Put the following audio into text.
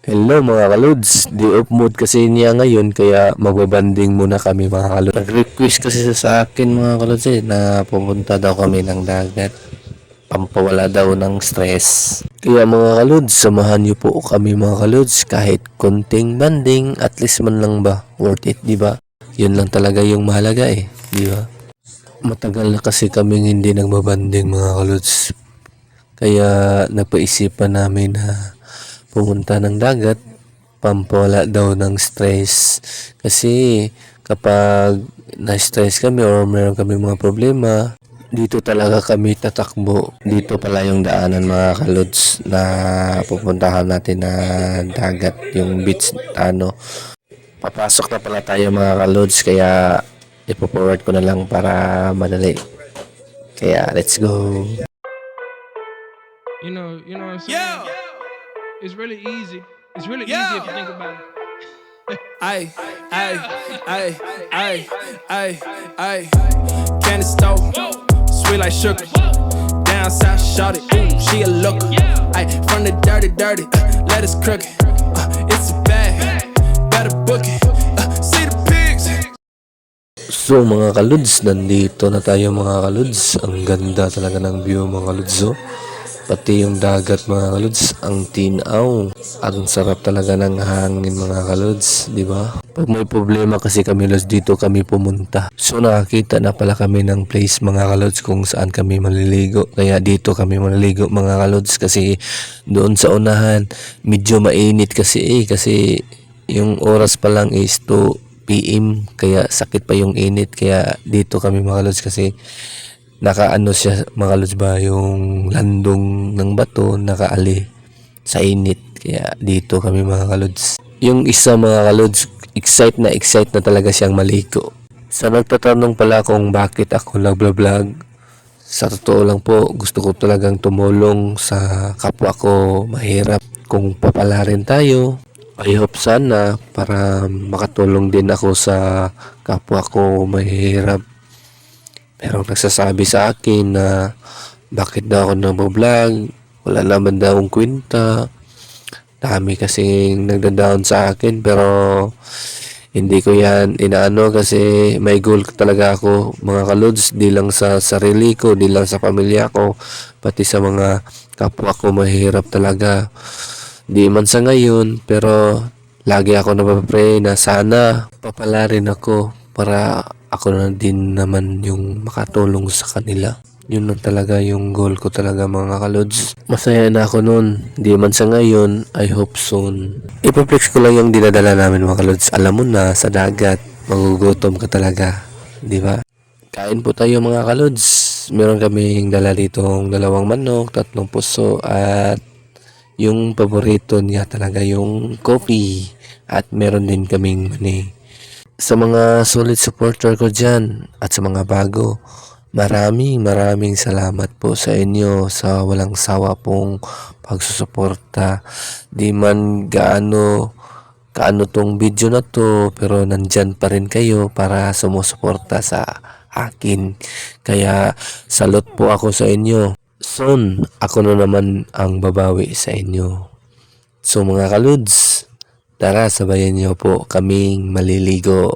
Hello mga kalods, day off mode kasi niya ngayon kaya magbabanding muna kami mga kalods. Nag-request kasi siya sa akin mga kalods na pupunta daw kami ng dagat. Pampawala daw ng stress. Kaya mga kalods, samahan niyo po kami mga kalods kahit konting banding at least man lang ba worth it, di ba? Yun lang talaga yung mahalaga di ba? Matagal na kasi kaming hindi nagbabanding mga kalods. Kaya napaisipan namin na pumunta ng dagat, pampawala daw ng stress. Kasi kapag na-stress kami or meron kami mga problema, dito talaga kami tatakbo. Dito pala yung daanan mga kalods na pupuntahan natin na dagat, yung beach Papasok na pala tayo mga kalods kaya ipo-forward ko na lang para madali. Kaya let's go. You know what I'm saying? Yeah. It's really easy. It's really easy if you think about it. Ay, ay, ay, ay, ay, ay. Candy stove, sweet like sugar. Down south, shot it. She a looker. Ay, from the dirty, let us crook it. It's a bag, better book it. See the pigs. So mga kalods, nandito na tayo mga kalods. Ang ganda talaga ng view mga kalods. Pati yung dagat mga kalods, ang tinaw. At ang sarap talaga ng hangin mga kalods, di ba? Pag may problema kasi kami lods, dito kami pumunta. So nakakita na pala kami ng place mga kalods kung saan kami maliligo. Kaya dito kami maliligo mga kalods kasi doon sa unahan medyo mainit kasi kasi yung oras pa lang is 2 PM kaya sakit pa yung init. Kaya dito kami mga kalods kasi nakaano siya mga kalods ba, yung landong ng bato nakaali sa init. Kaya dito kami mga kalods. Yung isa mga kalods, excited na talaga siyang maligo. Sa nagtatanong pala kung bakit ako nagblog, sa totoo lang po, gusto ko talagang tumulong sa kapwa ko mahirap. Kung papalarin tayo, I hope sana para makatulong din ako sa kapwa ko mahirap. Pero nagsasabi sa akin na bakit daw ako nag-vlog, wala naman daw akong kwenta. Dami kasing nagda-down sa akin pero hindi ko yan inaano kasi may goal talaga ako mga kalods, di lang sa sarili ko, di lang sa pamilya ko, pati sa mga kapwa ko mahirap talaga. Di man sa ngayon pero lagi ako napapray na sana papalarin ako para ako na din naman yung makatulong sa kanila. Yun lang talaga yung goal ko talaga mga kalods. Masaya na ako noon. Di man sa ngayon, I hope soon. Ipaplex ko lang yung dinadala namin mga kalods. Alam mo na, sa dagat, magugutom ka talaga. Di ba? Kain po tayo mga kalods. Meron kaming dala ditong 2 manok, 3 puso, at yung paborito niya talaga yung coffee. At meron din kaming mani. Sa mga solid supporter ko dyan at sa mga bago, maraming salamat po sa inyo sa walang sawa pong pagsusuporta. Di man gaano tong video na to pero nandyan pa rin kayo para sumusuporta sa akin. Kaya salute po ako sa inyo. Soon, ako na naman ang babawi sa inyo. So mga kalods, tara sabayan niyo po kaming maliligo.